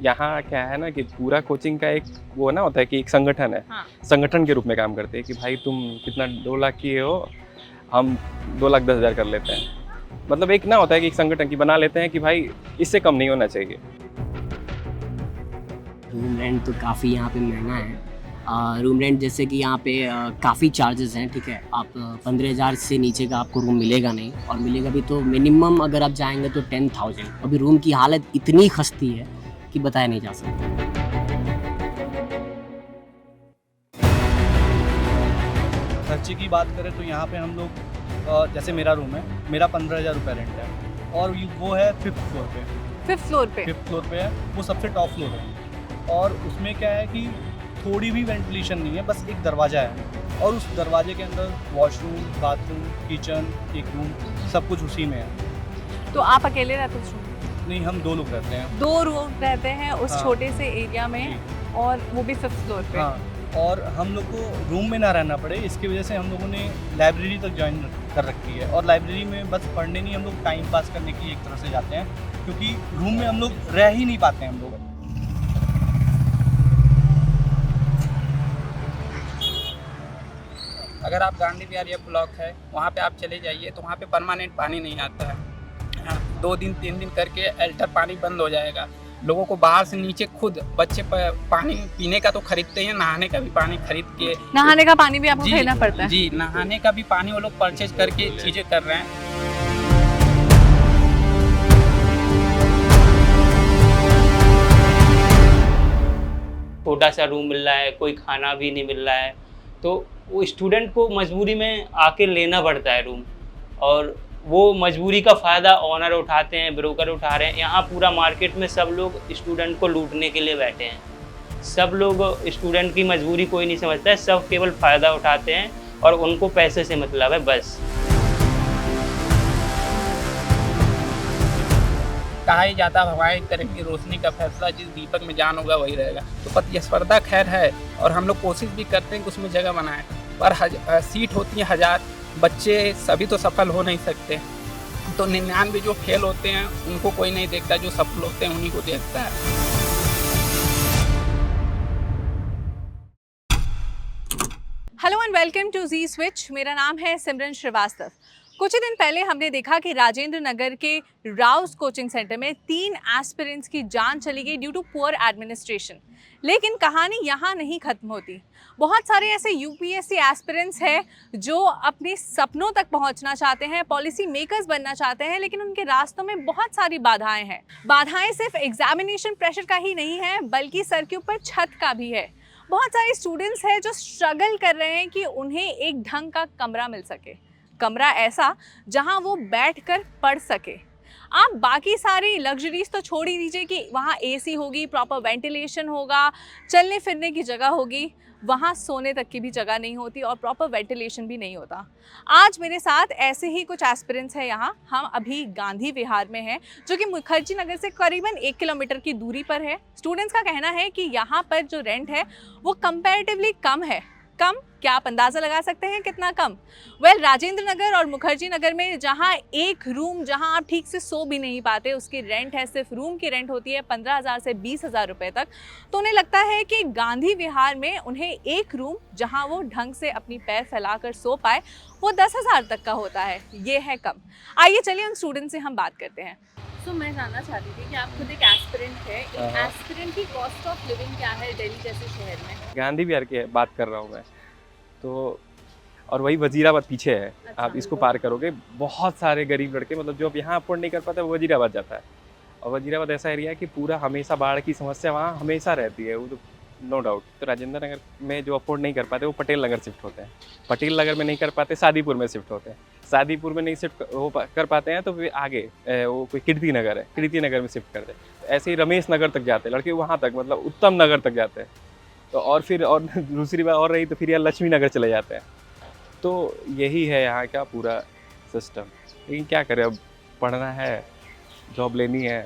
यहाँ क्या है ना कि पूरा कोचिंग का एक वो ना होता है कि एक संगठन है। हाँ। संगठन के रूप में काम करते हैं कि भाई तुम कितना 2 लाख किए हो, हम 2,10,000 कर लेते हैं। मतलब एक ना होता है कि एक संगठन की बना लेते हैं कि भाई इससे कम नहीं होना चाहिए। रूम रेंट तो काफ़ी यहाँ पे महंगा है। रूम रेंट जैसे कि यहाँ पे काफ़ी चार्जेस हैं, ठीक है। आप 15,000 से नीचे का आपको रूम मिलेगा नहीं, और मिलेगा भी तो मिनिमम अगर आप जाएंगे तो 10,000। अभी रूम की हालत इतनी खस्ती है कि बताया नहीं जा सकता। खर्चे की बात करें तो यहाँ पे हम लोग जैसे मेरा रूम है, मेरा 15,000 रुपये रेंट है, और वो है 5th फ्लोर पे। 5th फ्लोर पे? 5th फ्लोर पे है, वो सबसे टॉप फ्लोर है। और उसमें क्या है कि थोड़ी भी वेंटिलेशन नहीं है, बस एक दरवाज़ा है, और उस दरवाजे के अंदर वॉशरूम, बाथरूम, किचन, एक रूम, सब कुछ उसी में है। तो आप अकेले रहते हो उस रूम में? नहीं, हम 2 लोग रहते हैं। 2 लोग रहते हैं उस हाँ। छोटे से एरिया में, जी। और वो भी 5th फ्लोर पे? हाँ, और हम लोग को रूम में ना रहना पड़े, इसकी वजह से हम लोगों ने लाइब्रेरी तक ज्वाइन कर रखी है। और लाइब्रेरी में बस पढ़ने नहीं, हम लोग टाइम पास करने की एक तरह से जाते हैं, क्योंकि रूम में हम लोग रह ही नहीं पाते हम लोग। अगर आप गांधी विहार या ब्लॉक है वहाँ पे आप चले जाइए तो वहाँ पे परमानेंट पानी नहीं आता है। हाँ, 2 दिन 3 दिन करके अल्टर पानी बंद हो जाएगा। लोगों को बाहर से नीचे खुद बच्चे पानी पीने का तो खरीदते हैं, नहाने का भी पानी खरीद के, नहाने का पानी भी आपको जी खरीदना पड़ता है? जी, नहाने का भी पानी वो लोग परचेज करके चीज़ें कर रहे हैं। छोटा सा रूम मिल रहा है, कोई खाना भी नहीं मिल रहा है, तो वो स्टूडेंट को मजबूरी में आके लेना पड़ता है रूम, और वो मजबूरी का फ़ायदा ओनर उठाते हैं, ब्रोकर उठा रहे हैं। यहाँ पूरा मार्केट में सब लोग स्टूडेंट को लूटने के लिए बैठे हैं। सब लोग स्टूडेंट की मजबूरी कोई नहीं समझता है, सब केवल फ़ायदा उठाते हैं और उनको पैसे से मतलब है बस। कहा ही जाता है हवाएं करेंगी रोशनी का फैसला, जिस दीपक में जान होगा वही रहेगा। तो प्रतिस्पर्धा खैर है, और हम लोग कोशिश भी करते हैं कि उसमें जगह बनाएं, पर सीट होती है 1000, बच्चे सभी तो सफल हो नहीं सकते। तो 99 जो फेल होते हैं उनको कोई नहीं देखता, जो सफल होते हैं उन्हीं को देखता है। Hello and welcome to G switch. मेरा नाम है सिमरन श्रीवास्तव। कुछ ही दिन पहले हमने देखा कि राजेंद्र नगर के राउस कोचिंग सेंटर में 3 एस्पिरेंट्स की जान चली गई ड्यू टू पुअर एडमिनिस्ट्रेशन। लेकिन कहानी यहाँ नहीं खत्म होती। बहुत सारे ऐसे यूपीएससी एस्पिरेंट्स हैं जो अपने सपनों तक पहुँचना चाहते हैं, पॉलिसी मेकर्स बनना चाहते हैं, लेकिन उनके रास्तों में बहुत सारी बाधाएं हैं। बाधाएं सिर्फ एग्जामिनेशन प्रेशर का ही नहीं है, बल्कि सर के ऊपर छत का भी है। बहुत सारे स्टूडेंट्स हैं जो स्ट्रगल कर रहे हैं कि उन्हें एक ढंग का कमरा मिल सके, कमरा ऐसा जहां वो बैठकर पढ़ सके। आप बाकी सारी लग्जरीज तो छोड़ ही दीजिए कि वहाँ एसी होगी, प्रॉपर वेंटिलेशन होगा, चलने फिरने की जगह होगी, वहाँ सोने तक की भी जगह नहीं होती और प्रॉपर वेंटिलेशन भी नहीं होता। आज मेरे साथ ऐसे ही कुछ एस्पिरेंट्स हैं यहाँ। हम अभी गांधी विहार में हैं, जो कि मुखर्जी नगर से करीबन 1 किलोमीटर की दूरी पर है। स्टूडेंट्स का कहना है कि यहाँ पर जो रेंट है वो कंपैरेटिवली कम है। कम क्या आप अंदाज़ा लगा सकते हैं कितना कम? राजेंद्र नगर और मुखर्जी नगर में जहाँ एक रूम जहाँ आप ठीक से सो भी नहीं पाते, उसकी रेंट है, सिर्फ रूम की रेंट होती है 15,000 से 20,000 रुपये तक। तो उन्हें लगता है कि गांधी विहार में उन्हें एक रूम जहाँ वो ढंग से अपनी पैर फैलाकर सो पाए, वो 10,000 तक का होता है। ये है कम। आइए चलिए उन स्टूडेंट से हम बात करते हैं। तो मैं जानना चाहती थी कि आप खुद एक एस्पिरेंट है, एक एस्पिरेंट की कॉस्ट ऑफ लिविंग क्या है दिल्ली जैसे शहर में? गांधी विहार की बात कर रहा हूँ मैं तो, और वही वजीराबाद पीछे है। अच्छा। आप इसको पार करोगे, बहुत सारे गरीब लड़के मतलब जो अब यहाँ अफोर्ड नहीं कर पाते वो वजीराबाद जाता है। और वजीराबाद ऐसा एरिया है कि पूरा हमेशा बाढ़ की समस्या वहाँ हमेशा रहती है, वो तो नो डाउट। तो राजेंद्र नगर में जो अफोर्ड नहीं कर पाते वो पटेल नगर शिफ्ट होते हैं, पटेल नगर में नहीं कर पाते सादीपुर में शिफ्ट होते हैं, सादीपुर में नहीं शिफ्ट कर पाते हैं तो फिर आगे वो कोई कीर्ति नगर है, कीर्ति नगर में शिफ्ट करते हैं। ऐसे ही रमेश नगर तक जाते हैं लड़के, वहाँ तक मतलब उत्तम नगर तक जाते हैं। तो और फिर और दूसरी बात और रही तो फिर यार लक्ष्मी नगर चले जाते हैं। तो यही है यहाँ का पूरा सिस्टम। लेकिन क्या करें, अब पढ़ना है, जॉब लेनी है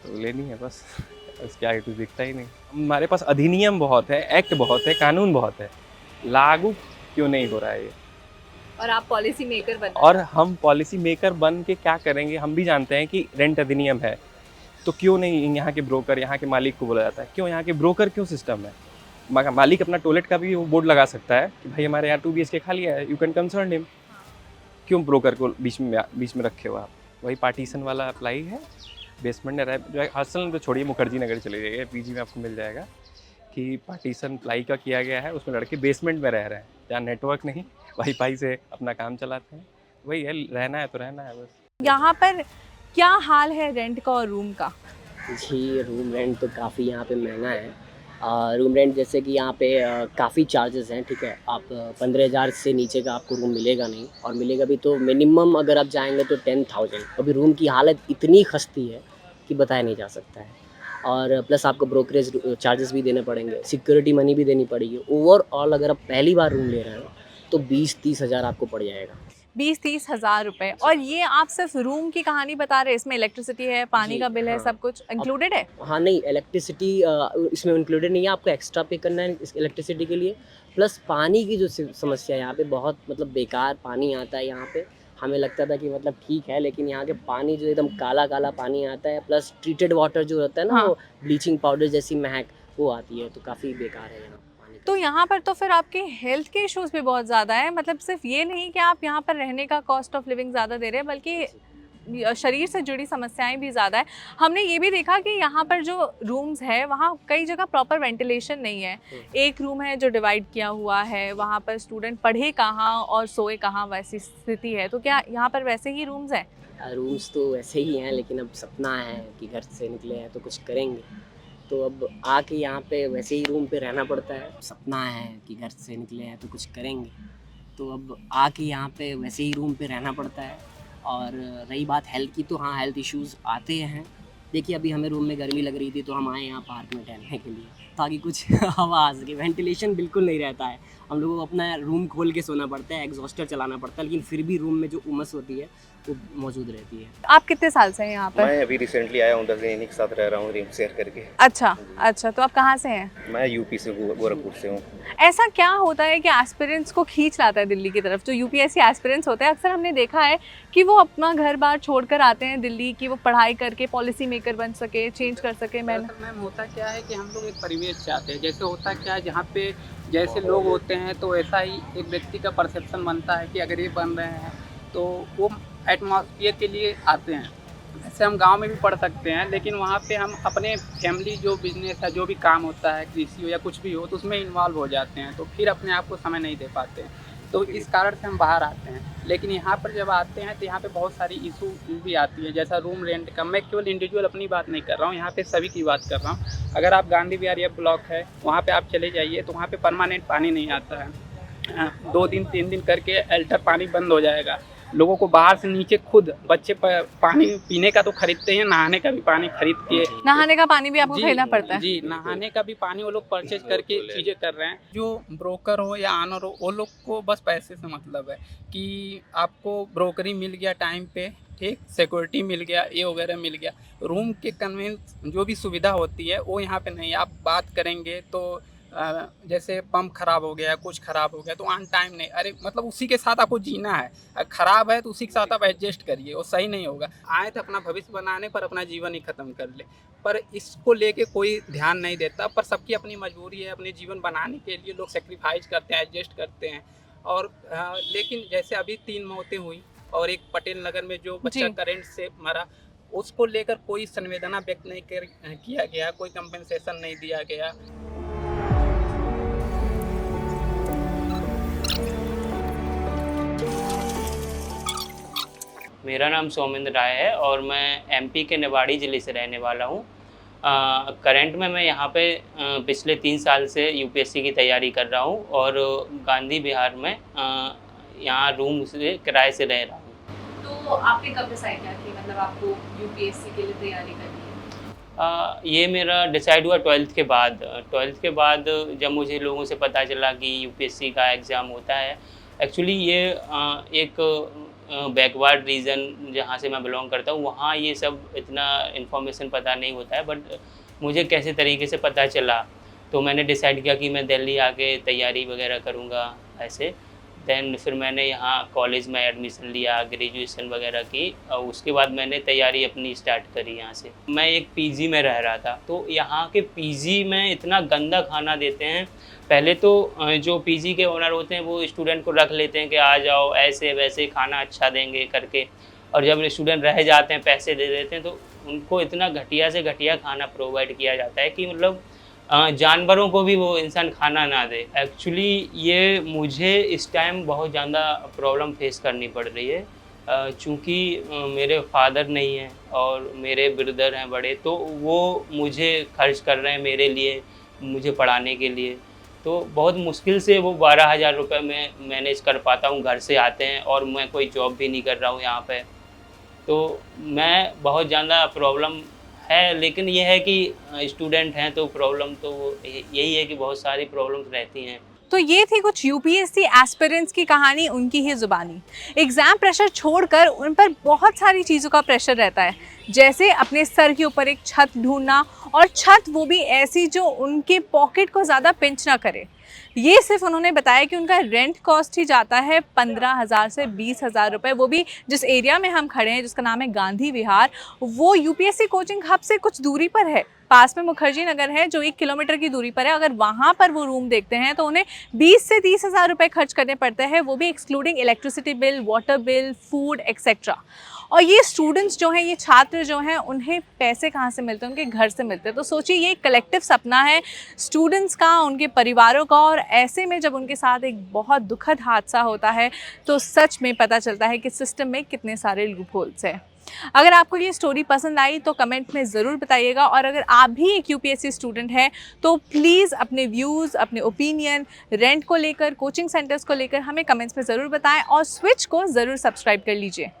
तो लेनी है बस। क्या है, कुछ दिखता ही नहीं। हमारे पास अधिनियम बहुत है, एक्ट बहुत है, कानून बहुत है, लागू क्यों नहीं हो रहा है ये? और आप पॉलिसी मेकर बन, और हम पॉलिसी मेकर बन के क्या करेंगे? हम भी जानते हैं कि रेंट अधिनियम है, तो क्यों नहीं यहाँ के ब्रोकर, यहाँ के मालिक को बोला जाता है? क्यों यहाँ के ब्रोकर क्यों सिस्टम है? मालिक अपना टॉयलेट का भी वो बोर्ड लगा सकता है कि भाई हमारे यहाँ 2 BHK खाली है, यू कैन कंसर्न हिम। क्यों ब्रोकर को बीच में रखे हो आप? वही पार्टीशन वाला अप्लाई है, बेसमेंट में रह जो हॉस्टल में तो छोड़िए, मुखर्जी नगर चले जाइए, पीजी में आपको मिल जाएगा कि पार्टीशन प्लाई का किया गया है, उसमें लड़के बेसमेंट में रह रहे हैं, जहाँ नेटवर्क नहीं, वाईफाई से अपना काम चलाते हैं। वही है, रहना है तो रहना है बस। यहाँ पर क्या हाल है रेंट का और रूम का? जी, रूम रेंट तो काफ़ी यहाँ पे महंगा है। रूम रेंट जैसे कि यहाँ पे काफ़ी चार्जेस हैं, ठीक है। आप 15,000 से नीचे का आपको रूम मिलेगा नहीं, और मिलेगा भी तो मिनिमम अगर आप जाएंगे तो 10,000। अभी रूम की हालत इतनी खस्ती है कि बताया नहीं जा सकता है। और प्लस आपको ब्रोकरेज चार्जेस भी देने पड़ेंगे, सिक्योरिटी मनी भी देनी पड़ेगी। ओवरऑल अगर आप पहली बार रूम ले रहे हैं तो 20-30 हज़ार आपको पड़ जाएगा। 20-30 हज़ार रुपए। और ये आप सिर्फ रूम की कहानी बता रहे हैं, इसमें इलेक्ट्रिसिटी है, पानी जी, का बिल है, हाँ। सब कुछ इंक्लूडेड है? हाँ नहीं, इलेक्ट्रिसिटी इसमें इंक्लूडेड नहीं है, आपको एक्स्ट्रा पे करना है इस इलेक्ट्रिसिटी के लिए। प्लस पानी की जो समस्या है यहाँ पे, बहुत मतलब बेकार पानी आता है यहाँ पे। हमें लगता था कि मतलब ठीक है, लेकिन यहाँ के पानी जो एकदम काला काला पानी आता है, प्लस ट्रीटेड वाटर जो होता है ना, हाँ। वो ब्लीचिंग पाउडर जैसी महक वो आती है, तो काफ़ी बेकार है यहाँ पानी। तो यहाँ पर तो फिर आपके हेल्थ के इश्यूज भी बहुत ज़्यादा है। मतलब सिर्फ ये नहीं कि आप यहाँ पर रहने का कॉस्ट ऑफ लिविंग ज़्यादा दे रहे हैं, बल्कि शरीर से जुड़ी समस्याएं भी ज़्यादा है। हमने ये भी देखा कि यहाँ पर जो रूम्स है वहाँ कई जगह प्रॉपर वेंटिलेशन नहीं है। एक रूम है जो डिवाइड किया हुआ है, वहाँ पर स्टूडेंट पढ़े कहाँ और सोए कहाँ, वैसी स्थिति है। तो क्या यहाँ पर वैसे ही रूम्स हैं? रूम्स तो वैसे ही हैं, लेकिन अब सपना है कि घर से निकले हैं तो कुछ करेंगे, तो अब आके यहाँ पे वैसे ही रूम पे रहना पड़ता है। सपना है कि घर से निकले हैं तो कुछ करेंगे, तो अब आके यहाँ पे वैसे ही रूम पे रहना पड़ता है। और रही बात हेल्थ की, तो हाँ हेल्थ इश्यूज़ आते हैं। देखिए अभी हमें रूम में गर्मी लग रही थी तो हम आए यहाँ पार्क में टहलने के लिए, ताकि कुछ हवा आ सके। वेंटिलेशन बिल्कुल नहीं रहता है, हम लोगों को अपना रूम खोल के सोना पड़ता है, एग्जॉस्टर चलाना पड़ता है, लेकिन फिर भी रूम में जो उमस होती है वो मौजूद रहती है। आप कितने साल से हैं यहाँ पर? मैं अभी रिसेंटली आया हूँ, 10 दिन इन्हीं के साथ रह रहा हूँ रूम शेयर करके। अच्छा अच्छा, तो आप कहाँ से हैं? मैं यूपी से गोरखपुर से हूँ। ऐसा क्या होता है कि एस्पिरेंट्स को खींच लाता है दिल्ली की तरफ? जो यूपीएससी एस्पिरेंट्स होते हैं, अक्सर हमने देखा है कि वो अपना घर बार छोड़कर आते हैं दिल्ली, कि वो पढ़ाई करके पॉलिसी मेकर बन सके, चेंज कर सके। मैम होता क्या है कि हम लोग एक परिवेश चाहते हैं। जैसे होता क्या है, जहाँ पे जैसे लोग होते हैं तो ऐसा ही एक व्यक्ति का परसेप्शन बनता है कि अगर ये बन रहे हैं तो वो एटमॉस्फेयर के लिए आते हैं। जैसे हम गांव में भी पढ़ सकते हैं, लेकिन वहाँ पे हम अपने फैमिली जो बिजनेस है, जो भी काम होता है, कृषि हो या कुछ भी हो, तो उसमें इन्वॉल्व हो जाते हैं, तो फिर अपने आप को समय नहीं दे पाते हैं। तो इस कारण से हम बाहर आते हैं। लेकिन यहाँ पर जब आते हैं तो यहाँ पे बहुत सारी इशू भी आती है, जैसा रूम रेंट का। मैं केवल इंडिविजुअल अपनी बात नहीं कर रहा हूँ, यहाँ पे सभी की बात कर रहा हूँ। अगर आप गांधी विहार या ब्लॉक है, वहाँ पे आप चले जाइए तो वहाँ पे परमानेंट पानी नहीं आता है। 2 दिन 3 दिन करके अल्टर पानी बंद हो जाएगा। लोगों को बाहर से नीचे खुद बच्चे पानी पीने का तो खरीदते हैं, नहाने का भी पानी खरीद के, नहाने का पानी भी आपको जी, खरीदना पड़ता है? जी, नहाने का भी पानी वो लोग परचेज करके चीज़ें कर रहे हैं। जो ब्रोकर हो या ऑनर हो, वो लोग को बस पैसे से मतलब है कि आपको ब्रोकरी मिल गया टाइम पे, ठीक, सिक्योरिटी मिल गया, ये वगैरह मिल गया। रूम के कन्वेंस जो भी सुविधा होती है वो यहाँ पे नहीं। आप बात करेंगे तो जैसे पंप खराब हो गया, कुछ खराब हो गया तो ऑन टाइम नहीं, अरे मतलब उसी के साथ आपको जीना है। खराब है तो उसी के साथ आप एडजस्ट करिए, वो सही नहीं होगा। आए तो अपना भविष्य बनाने पर अपना जीवन ही ख़त्म कर ले, पर इसको लेके कोई ध्यान नहीं देता। पर सबकी अपनी मजबूरी है, अपने जीवन बनाने के लिए लोग सेक्रीफाइस करते हैं, एडजस्ट करते हैं। और लेकिन जैसे अभी 3 मौतें हुई और एक पटेल नगर में जो बच्चा करंट से मरा, उसको लेकर कोई संवेदना व्यक्त नहीं किया गया, कोई कंपनसेशन नहीं दिया गया। मेरा नाम सौमिंद्र राय है और मैं एमपी के निवाड़ी ज़िले से रहने वाला हूँ। करंट में मैं यहाँ पे पिछले 3 साल से यूपीएससी की तैयारी कर रहा हूँ और गांधी विहार में यहाँ रूम से किराए से रह रहा हूँ। तो आपने कब डिसाइड किया कि मतलब आपको यूपीएससी के लिए तैयारी करनी है? ये मेरा डिसाइड हुआ 12th के बाद। 12th के बाद जब मुझे लोगों से पता चला कि यूपीएससी का एग्ज़ाम होता है। एक्चुअली ये एक बैकवर्ड रीजन जहाँ से मैं बिलोंग करता हूँ, वहाँ ये सब इतना इन्फॉर्मेशन पता नहीं होता है, बट मुझे कैसे तरीके से पता चला तो मैंने डिसाइड किया कि मैं दिल्ली आके तैयारी वगैरह करूँगा ऐसे। दैन फिर मैंने यहाँ कॉलेज में एडमिशन लिया, ग्रेजुएशन वगैरह की और उसके बाद मैंने तैयारी अपनी स्टार्ट करी यहाँ से। मैं एक पीजी में रह रहा था, तो यहाँ के पीजी में इतना गंदा खाना देते हैं। पहले तो जो पीजी के ओनर होते हैं वो स्टूडेंट को रख लेते हैं कि आ जाओ, ऐसे वैसे खाना अच्छा देंगे करके, और जब स्टूडेंट रह जाते हैं पैसे दे देते हैं तो उनको इतना घटिया से घटिया खाना प्रोवाइड किया जाता है कि मतलब जानवरों को भी वो इंसान खाना ना दे। एक्चुअली ये मुझे इस टाइम बहुत ज़्यादा प्रॉब्लम फेस करनी पड़ रही है, चूँकि मेरे फादर नहीं हैं और मेरे ब्रदर हैं बड़े, तो वो मुझे खर्च कर रहे हैं मेरे लिए, मुझे पढ़ाने के लिए। तो बहुत मुश्किल से वो 12,000 रुपये में मैनेज कर पाता हूँ, घर से आते हैं और मैं कोई जॉब भी नहीं कर रहा हूँ यहाँ पे। तो मैं बहुत ज़्यादा प्रॉब्लम है, लेकिन ये है कि स्टूडेंट हैं तो प्रॉब्लम तो यही है कि बहुत सारी प्रॉब्लम्स रहती हैं। तो ये थी कुछ यूपीएससी एस्पिरेंट्स की कहानी, उनकी ही ज़ुबानी। एग्ज़ाम प्रेशर छोड़कर उन पर बहुत सारी चीज़ों का प्रेशर रहता है, जैसे अपने सर के ऊपर एक छत ढूंढना, और छत वो भी ऐसी जो उनके पॉकेट को ज़्यादा पिंच ना करे। ये सिर्फ उन्होंने बताया कि उनका रेंट कॉस्ट ही जाता है 15,000 से 20,000 रुपये, वो भी जिस एरिया में हम खड़े हैं जिसका नाम है गांधी विहार, वो यूपीएससी कोचिंग हब से कुछ दूरी पर है। पास में मुखर्जी नगर है जो 1 किलोमीटर की दूरी पर है। अगर वहाँ पर वो रूम देखते हैं तो उन्हें 20 से 30,000 रुपये खर्च करने पड़ते हैं, वो भी excluding electricity bill, water bill, food etcetera. और ये स्टूडेंट्स जो हैं, ये छात्र जो हैं, उन्हें पैसे कहाँ से मिलते हैं? उनके घर से मिलते हैं। तो सोचिए, ये कलेक्टिव सपना है स्टूडेंट्स का, उनके परिवारों का, और ऐसे में जब उनके साथ एक बहुत दुखद हादसा होता है तो सच में पता चलता है कि सिस्टम में कितने सारे लूप होल्स हैं। अगर आपको ये स्टोरी पसंद आई तो कमेंट में ज़रूर बताइएगा, और अगर आप भी एक यूपीएससी स्टूडेंट हैं तो प्लीज़ अपने व्यूज़, अपने ओपिनियन रेंट को लेकर, कोचिंग सेंटर्स को लेकर हमें कमेंट्स में ज़रूर बताएं, और स्विच को ज़रूर सब्सक्राइब कर लीजिए।